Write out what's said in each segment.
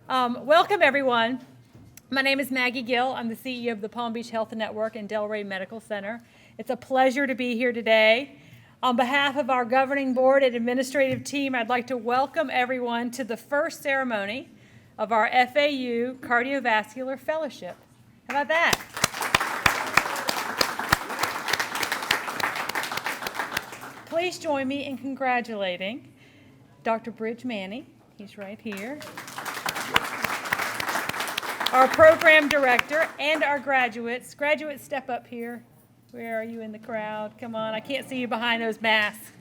Welcome, everyone. My name is Maggie Gill. I'm the CEO of the Palm Beach Health Network and Delray Medical Center. It's a pleasure to be here today. On behalf of our governing board and administrative team, I'd like to welcome everyone to the first ceremony of our FAU Cardiovascular Fellowship. How about that? Please join me in congratulating Dr. Bridge Manny. He's right here. Our program director and our graduates. Graduates, step up here. Where are you in the crowd? Come on, I can't see you behind those masks.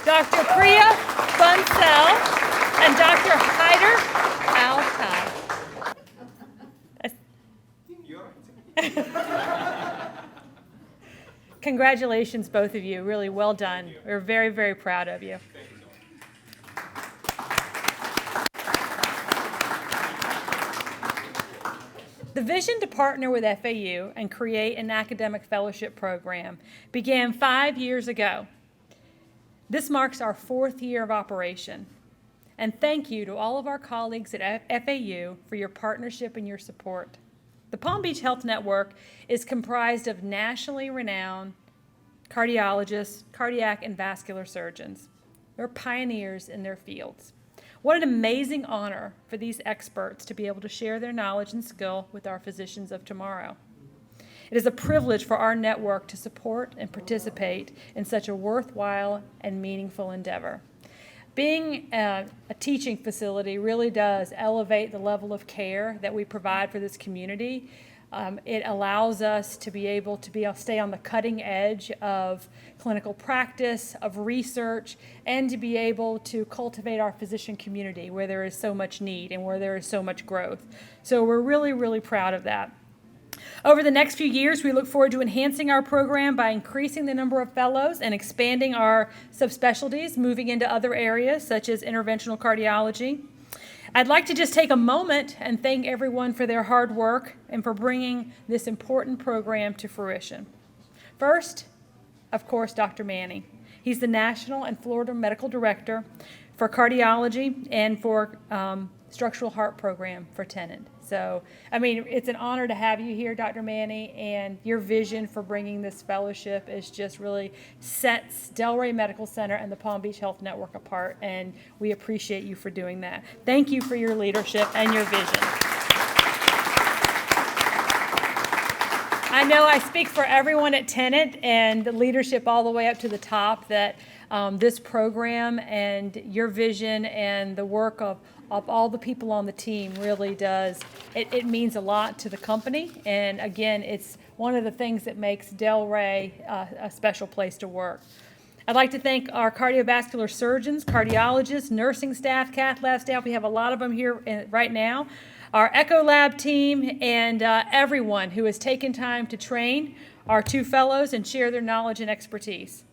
Dr. Priya Bunsell and Dr. Hyder Altai. Congratulations, both of you. Really well done. We're very, very proud of you. The vision to partner with FAU and create an academic fellowship program began 5 years ago. This marks our 4th year of operation. And thank you to all of our colleagues at FAU for your partnership and your support. The Palm Beach Health Network is comprised of nationally renowned cardiologists, cardiac and vascular surgeons. They're pioneers in their fields. What an amazing honor for these experts to be able to share their knowledge and skill with our physicians of tomorrow. It is a privilege for our network to support and participate in such a worthwhile and meaningful endeavor. Being a teaching facility really does elevate the level of care that we provide for this community. It allows us to be able to stay on the cutting edge of clinical practice, of research, and to be able to cultivate our physician community where there is so much need and where there is so much growth. So we're really, really proud of that. Over the next few years, we look forward to enhancing our program by increasing the number of fellows and expanding our subspecialties, moving into other areas such as interventional cardiology. I'd like to just take a moment and thank everyone for their hard work and for bringing this important program to fruition. First, of course, Dr. Manny. He's the National and Florida Medical Director for Cardiology and for Structural Heart Program for Tenet. So, it's an honor to have you here, Dr. Manny, and your vision for bringing this fellowship is just really sets Delray Medical Center and the Palm Beach Health Network apart, and we appreciate you for doing that. Thank you for your leadership and your vision. I know I speak for everyone at Tenet and the leadership all the way up to the top that this program and your vision and the work of all the people on the team really does. It means a lot to the company, and again, it's one of the things that makes Delray a special place to work. I'd like to thank our cardiovascular surgeons, cardiologists, nursing staff, cath lab staff. We have a lot of them here right now. Our Echo Lab team and everyone who has taken time to train our 2 fellows and share their knowledge and expertise.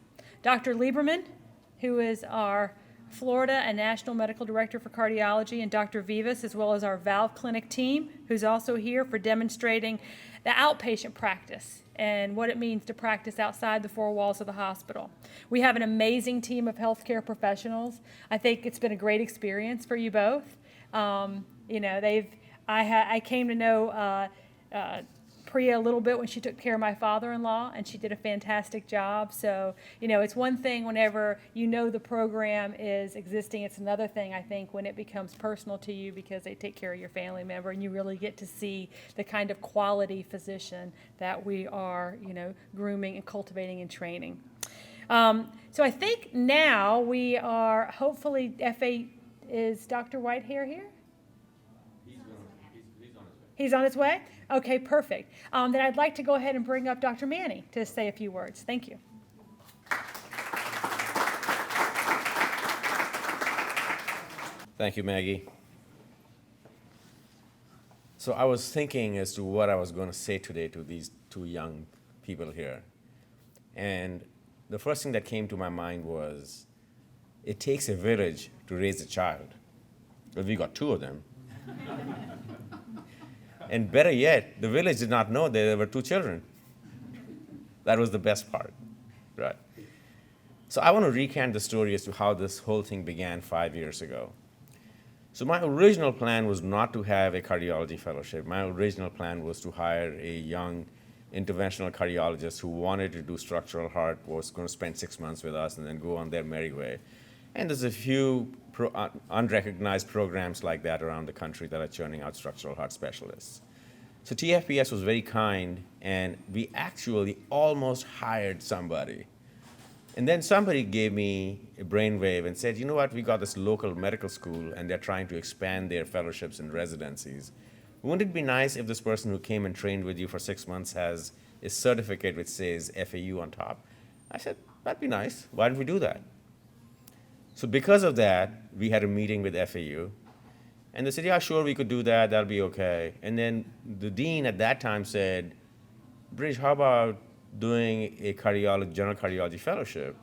Dr. Lieberman, who is our Florida and National Medical Director for Cardiology, and Dr. Vivas, as well as our valve clinic team, who's also here for demonstrating the outpatient practice and what it means to practice outside the 4 walls of the hospital. We have an amazing team of healthcare professionals. I think it's been a great experience for you both. I came to know Priya a little bit when she took care of my father-in-law, and she did a fantastic job. So, it's one thing whenever you know the program is existing. It's another thing, I think, when it becomes personal to you because they take care of your family member, and you really get to see the kind of quality physician that we are, grooming and cultivating and training. So I think now we are, hopefully, is Dr. Whitehair here? He's on his way? Okay, perfect. Then I'd like to go ahead and bring up Dr. Manny to say a few words. Thank you. Thank you, Maggie. So I was thinking as to what I was going to say today to these 2 young people here. And the first thing that came to my mind was, it takes a village to raise a child. Well, we got 2 of them. And better yet, the village did not know that there were 2 children. That was the best part, right? So I want to recant the story as to how this whole thing began 5 years ago. So my original plan was not to have a cardiology fellowship. My original plan was to hire a young interventional cardiologist who wanted to do structural heart, was going to spend 6 months with us and then go on their merry way. And there's a few unrecognized programs like that around the country that are churning out structural heart specialists. So TFPS was very kind, and we actually almost hired somebody. And then somebody gave me a brainwave and said, you know what, we got this local medical school and they're trying to expand their fellowships and residencies. Wouldn't it be nice if this person who came and trained with you for 6 months has a certificate which says FAU on top? I said, that'd be nice. Why don't we do that? So because of that, we had a meeting with FAU. And they said, yeah, sure, we could do that. That'll be okay. And then the dean at that time said, Bridge, how about doing a general cardiology fellowship?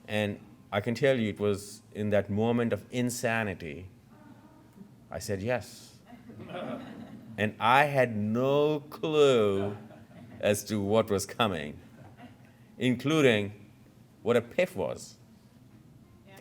And I can tell you, it was in that moment of insanity, I said yes. And I had no clue as to what was coming, including what a PIF was.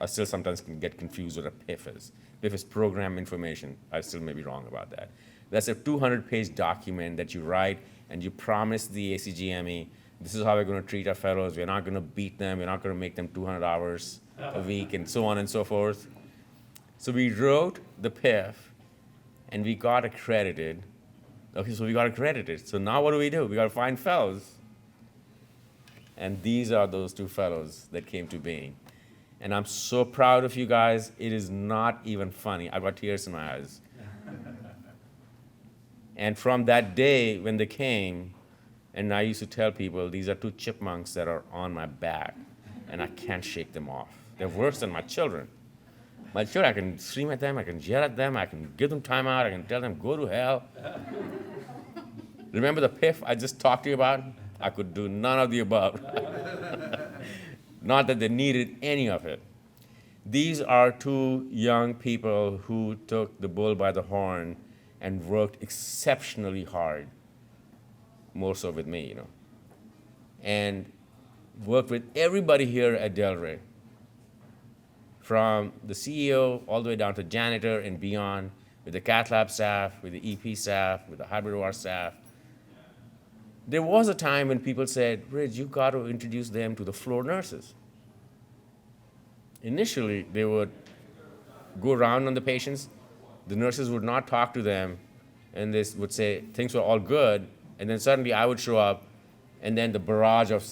I still sometimes can get confused what a PIF is. PIF is program information. I still may be wrong about that. That's a 200-page document that you write and you promise the ACGME, this is how we're going to treat our fellows. We're not going to beat them. We're not going to make them 200 hours a week, and so on and so forth. So we wrote the PIF, and we got accredited. Okay, so we got accredited. So now what do? We got to find fellows. And these are those 2 fellows that came to being. And I'm so proud of you guys. It is not even funny. I've got tears in my eyes. And from that day when they came, and I used to tell people, these are 2 chipmunks that are on my back, and I can't shake them off. They're worse than my children. My children, I can scream at them, I can yell at them, I can give them time out, I can tell them, go to hell. Remember the PIF I just talked to you about? I could do none of the above. Not that they needed any of it. These are 2 young people who took the bull by the horn and worked exceptionally hard, more so with me, and worked with everybody here at Delray, from the CEO all the way down to janitor and beyond, with the cath lab staff, with the EP staff, with the hybrid OR staff. There was a time when people said, Rich, you've got to introduce them to the floor nurses. Initially, they would go around on the patients. The nurses would not talk to them, and they would say things were all good, and then suddenly I would show up, and then the barrage of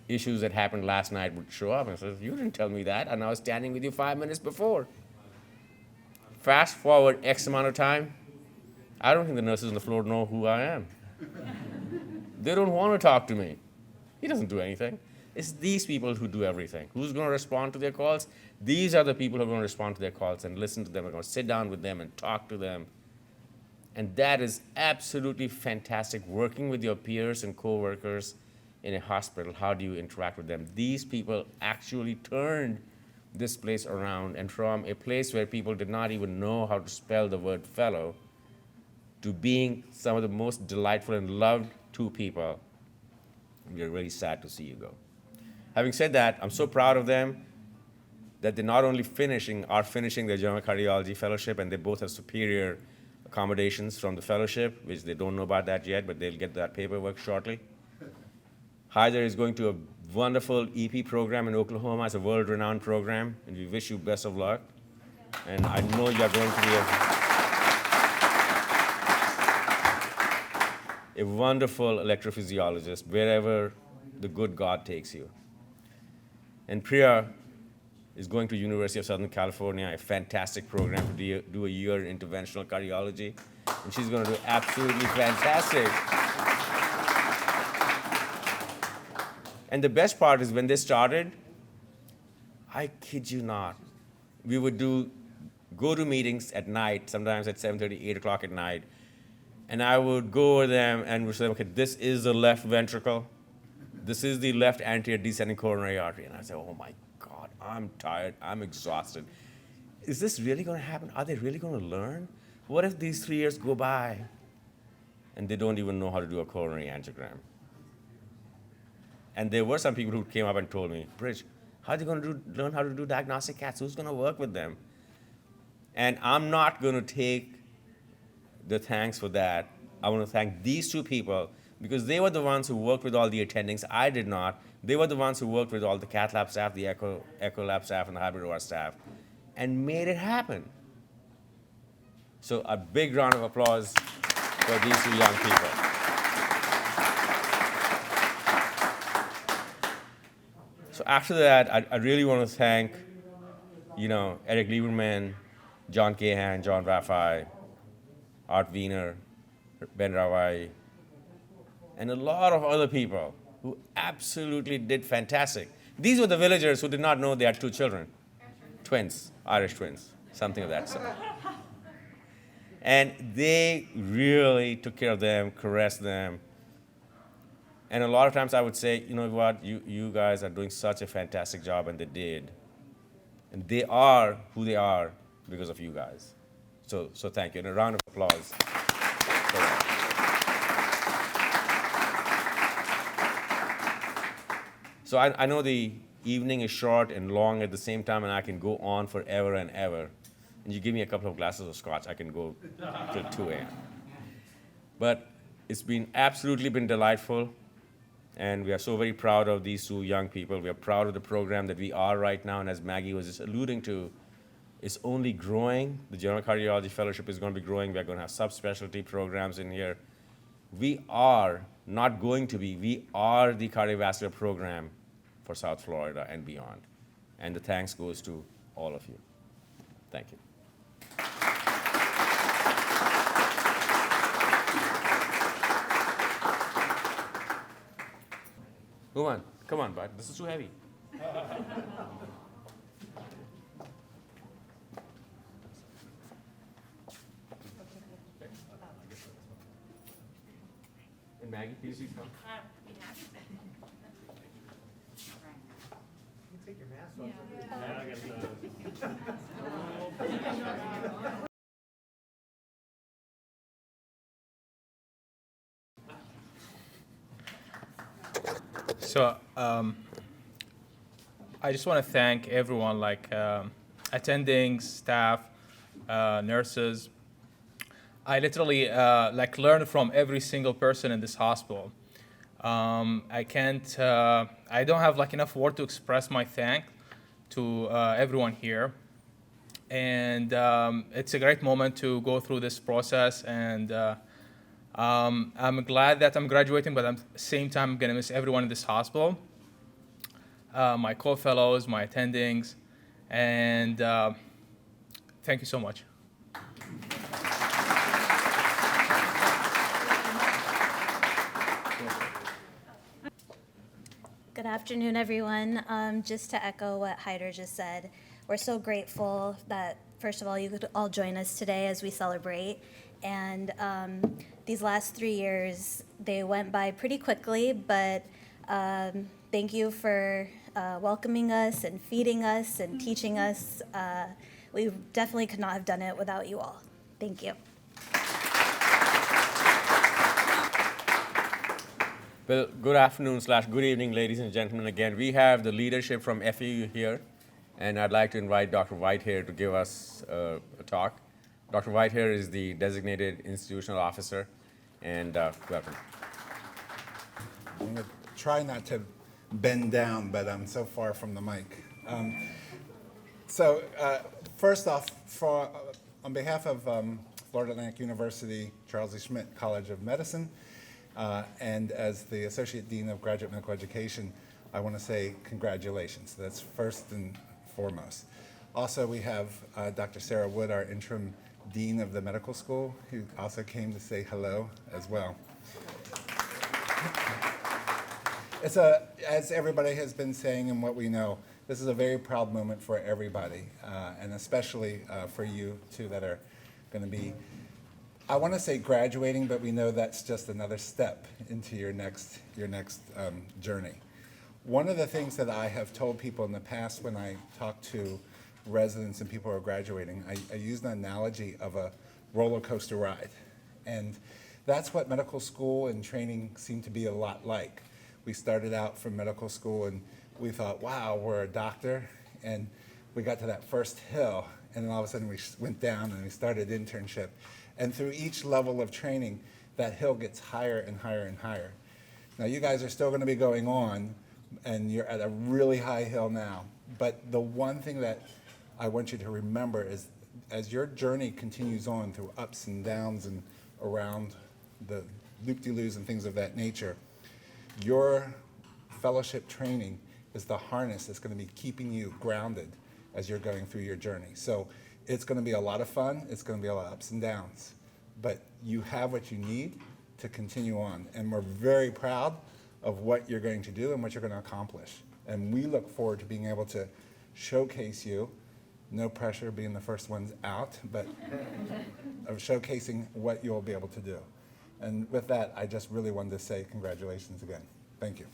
issues that happened last night would show up, and I said, you didn't tell me that, and I was standing with you 5 minutes before. Fast forward X amount of time, I don't think the nurses on the floor know who I am. They don't want to talk to me. He doesn't do anything. It's these people who do everything. Who's going to respond to their calls? These are the people who are going to respond to their calls and listen to them. We're going to sit down with them and talk to them. And that is absolutely fantastic, working with your peers and coworkers in a hospital. How do you interact with them? These people actually turned this place around, and from a place where people did not even know how to spell the word fellow to being some of the most delightful and loved 2 people. We are really sad to see you go. Having said that, I'm so proud of them that they're not only are finishing their general cardiology fellowship, and they both have superior accommodations from the fellowship, which they don't know about that yet, but they'll get that paperwork shortly. Hyder is going to a wonderful EP program in Oklahoma. It's a world-renowned program, and we wish you best of luck. And I know you're going to be a wonderful electrophysiologist wherever the good God takes you. And Priya is going to University of Southern California, a fantastic program to do a year in interventional cardiology, and she's going to do absolutely fantastic. And the best part is when they started, I kid you not, we would go to meetings at night, sometimes at 7:30, 8 o'clock at night, and I would go over them and would say, okay, this is the left ventricle, this is the left anterior descending coronary artery. And I say, oh my God, I'm tired, I'm exhausted. Is this really going to happen? Are they really going to learn? What if these 3 years go by and they don't even know how to do a coronary angiogram? And there were some people who came up and told me, Bridge, how are they going to learn how to do diagnostic CATs? Who's going to work with them? And I'm not going to take the thanks for that. I want to thank these two people because they were the ones who worked with all the attendings. I did not. They were the ones who worked with all the cath lab staff, the echo lab staff, and the hybrid OR staff, and made it happen. So a big round of applause for these two young people. So after that, I really want to thank, Eric Lieberman, John Cahan, John Raffi, Art Wiener, Ben Rawai, and a lot of other people who absolutely did fantastic. These were the villagers who did not know they had two children, twins, Irish twins, something of that sort. And they really took care of them, caressed them. And a lot of times I would say, you know what, you guys are doing such a fantastic job, and they did. And they are who they are because of you guys. So thank you, and a round of applause for that. So I know the evening is short and long at the same time, and I can go on forever and ever. And you give me a couple of glasses of scotch, I can go till 2 a.m. But it's absolutely been delightful, and we are so very proud of these two young people. We are proud of the program that we are right now, and as Maggie was just alluding to, it's only growing. The General Cardiology Fellowship is going to be growing. We are going to have subspecialty programs in here. We are not going to be, we are the cardiovascular program for South Florida and beyond. And the thanks goes to all of you. Thank you. Come on, bud. This is too heavy. And Maggie, please you come. Take your mask off. So I just want to thank everyone, attending, staff, nurses. I literally learned from every single person in this hospital. I don't have enough word to express my thanks to everyone here. And it's a great moment to go through this process, and I'm glad that I'm graduating, but at the same time, I'm going to miss everyone in this hospital, my co-fellows, my attendings, and thank you so much. Good afternoon, everyone. Just to echo what Hyder just said, we're so grateful that, first of all, you could all join us today as we celebrate. And these last 3 years, they went by pretty quickly, but thank you for welcoming us and feeding us and teaching us. We definitely could not have done it without you all. Thank you. Well, good afternoon / good evening, ladies and gentlemen. Again, we have the leadership from FAU here, and I'd like to invite Dr. White here to give us a talk. Dr. White here is the designated institutional officer, and welcome. I'm going to try not to bend down, but I'm so far from the mic. First off, on behalf of Florida Atlantic University, Charles E. Schmidt College of Medicine, and as the Associate Dean of Graduate Medical Education, I want to say congratulations. That's first and foremost. Also, we have Dr. Sarah Wood, our interim Dean of the Medical School, who also came to say hello as well. As everybody has been saying and what we know, this is a very proud moment for everybody, and especially for you two that are going to be, I want to say graduating, but we know that's just another step into your next journey. One of the things that I have told people in the past when I talk to residents and people who are graduating, I use an analogy of a roller coaster ride. And that's what medical school and training seem to be a lot like. We started out from medical school and we thought, wow, we're a doctor. And we got to that first hill and then all of a sudden we went down and we started internship. And through each level of training, that hill gets higher and higher and higher. Now you guys are still going to be going on, and you're at a really high hill now. But the one thing that I want you to remember is, as your journey continues on through ups and downs and around the loop-de-loos and things of that nature, your fellowship training is the harness that's going to be keeping you grounded as you're going through your journey. So it's going to be a lot of fun. It's going to be a lot of ups and downs. But you have what you need to continue on. And we're very proud of what you're going to do and what you're going to accomplish. And we look forward to being able to showcase you, no pressure being the first ones out, but of showcasing what you'll be able to do. And with that, I just really wanted to say congratulations again. Thank you.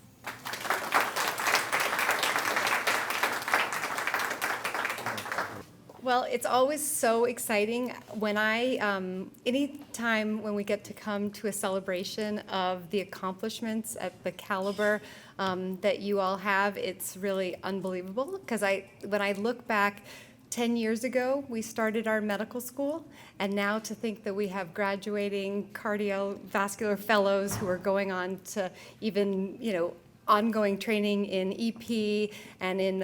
Well, it's always so exciting when anytime when we get to come to a celebration of the accomplishments at the caliber that you all have. It's really unbelievable, because when I look back 10 years ago, we started our medical school, and now to think that we have graduating cardiovascular fellows who are going on to even, ongoing training in EP and in,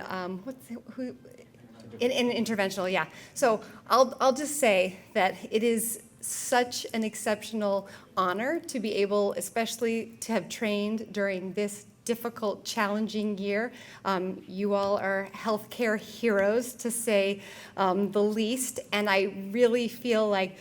in interventional, yeah. So I'll just say that it is such an exceptional honor to be able, especially to have trained during this difficult, challenging year. You all are healthcare heroes, to say the least, and I really feel like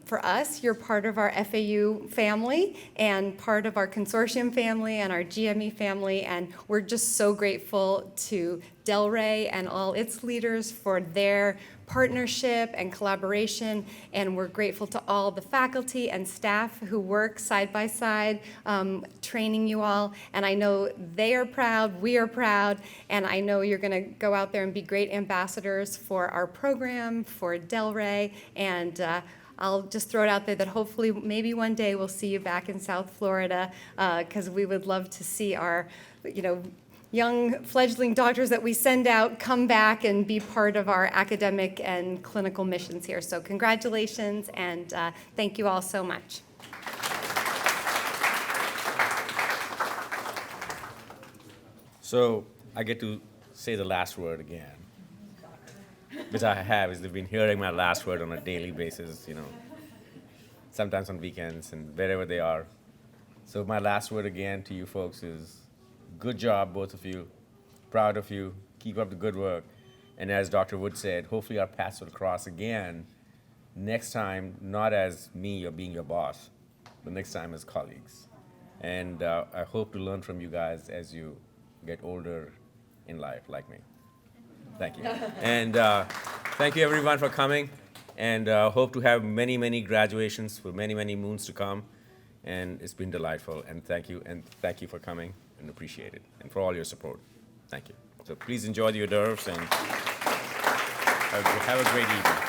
for us, you're part of our FAU family and part of our consortium family and our GME family, and we're just so grateful to Delray and all its leaders for their partnership and collaboration, and we're grateful to all the faculty and staff who work side by side training you all, and I know they are proud, we are proud, and I know you're going to go out there and be great ambassadors for our program, for Delray, and I'll just throw it out there that hopefully maybe one day we'll see you back in South Florida, because we would love to see our, young fledgling doctors that we send out come back and be part of our academic and clinical missions here. So congratulations, and thank you all so much. So I get to say the last word again, which I have, is they've been hearing my last word on a daily basis, sometimes on weekends and wherever they are. So my last word again to you folks is, good job, both of you. Proud of you. Keep up the good work. And as Dr. Wood said, hopefully our paths will cross again next time, not as me or being your boss, but next time as colleagues. And I hope to learn from you guys as you get older in life, like me. Thank you. And thank you, everyone, for coming. And hope to have many, many graduations for many, many moons to come. And it's been delightful. And thank you for coming, and appreciate it, and for all your support. Thank you. So please enjoy the hors d'oeuvres, and have a great evening.